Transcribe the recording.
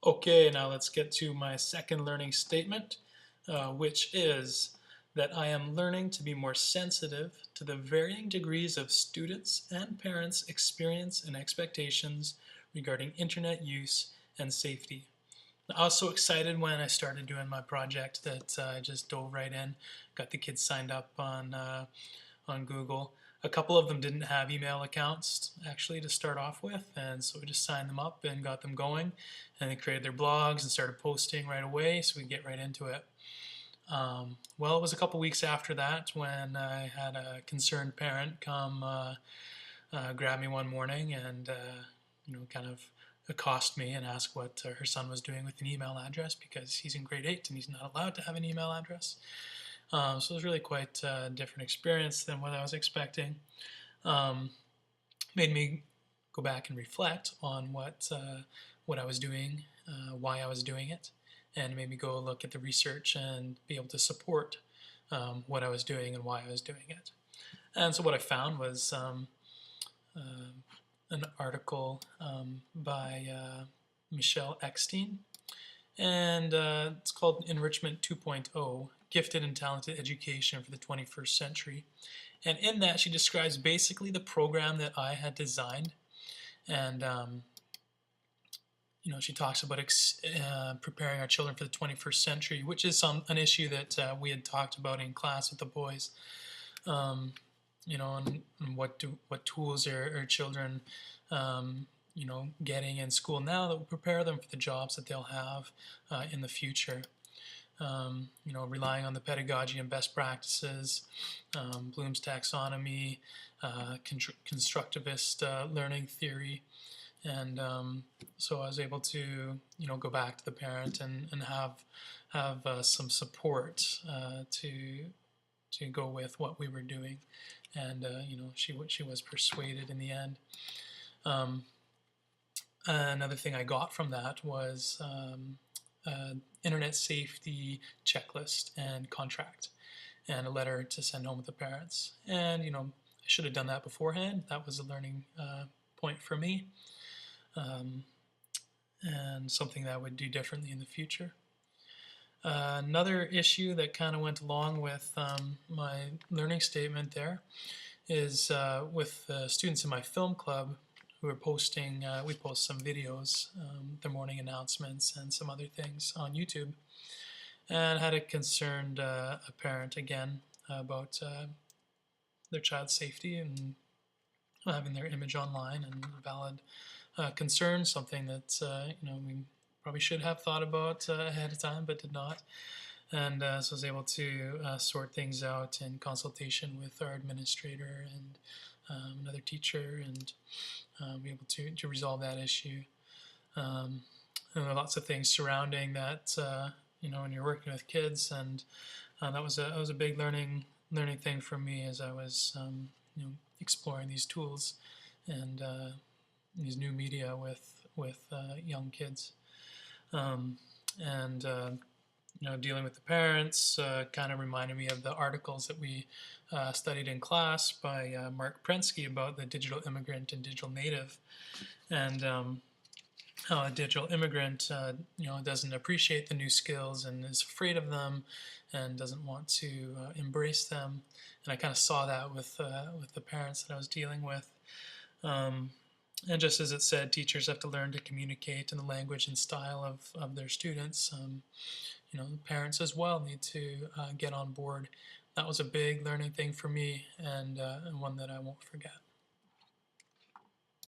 Okay, now let's get to my second learning statement, which is that I am learning to be more sensitive to the varying degrees of students' and parents' experience and expectations regarding internet use and safety. I was so excited when I started doing my project that I just dove right in, got the kids signed up on Google. A couple of them didn't have email accounts actually to start off with, and so we just signed them up and got them going, and they created their blogs and started posting right away so we could get right into it. Well, it was a couple weeks after that when I had a concerned parent come grab me one morning and kind of accost me and ask what her son was doing with an email address because he's in grade 8 and he's not allowed to have an email address. So it was really quite a different experience than what I was expecting. Um, Made me go back and reflect on what I was doing, why I was doing it, and made me go look at the research and be able to support what I was doing and why I was doing it. And so what I found was uh, an article by Michelle Eckstein, and it's called Enrichment 2.0, Gifted and Talented Education for the 21st Century. And in that, she describes basically the program that I had designed. And, she talks about preparing our children for the 21st century, which is an issue that we had talked about in class with the boys. And what tools are children getting in school now that will prepare them for the jobs that they'll have in the future. Relying on the pedagogy and best practices, Bloom's taxonomy, constructivist learning theory, and so I was able to go back to the parent and have some support to go with what we were doing, and she was persuaded in the end. Another thing I got from that was internet safety checklist and contract, and a letter to send home with the parents. And I should have done that beforehand. That was a learning point for me, and something that I would do differently in the future. Another issue that kind of went along with my learning statement there is with students in my film club who are posting, we post some videos, their morning announcements and some other things on YouTube, and had a concerned a parent again about their child's safety and having their image online, and valid concern, something that we probably should have thought about ahead of time but did not. And so I was able to sort things out in consultation with our administrator and another teacher, and be able to resolve that issue. And there are lots of things surrounding that, when you're working with kids, and that was a big learning thing for me as I was exploring these tools and these new media with young kids. And dealing with the parents kind of reminded me of the articles that we studied in class by Mark Prensky about the digital immigrant and digital native, and how a digital immigrant doesn't appreciate the new skills and is afraid of them and doesn't want to embrace them. And I kind of saw that with the parents that I was dealing with. And just as it said, teachers have to learn to communicate in the language and style of their students. Parents as well need to get on board. That was a big learning thing for me, and one that I won't forget.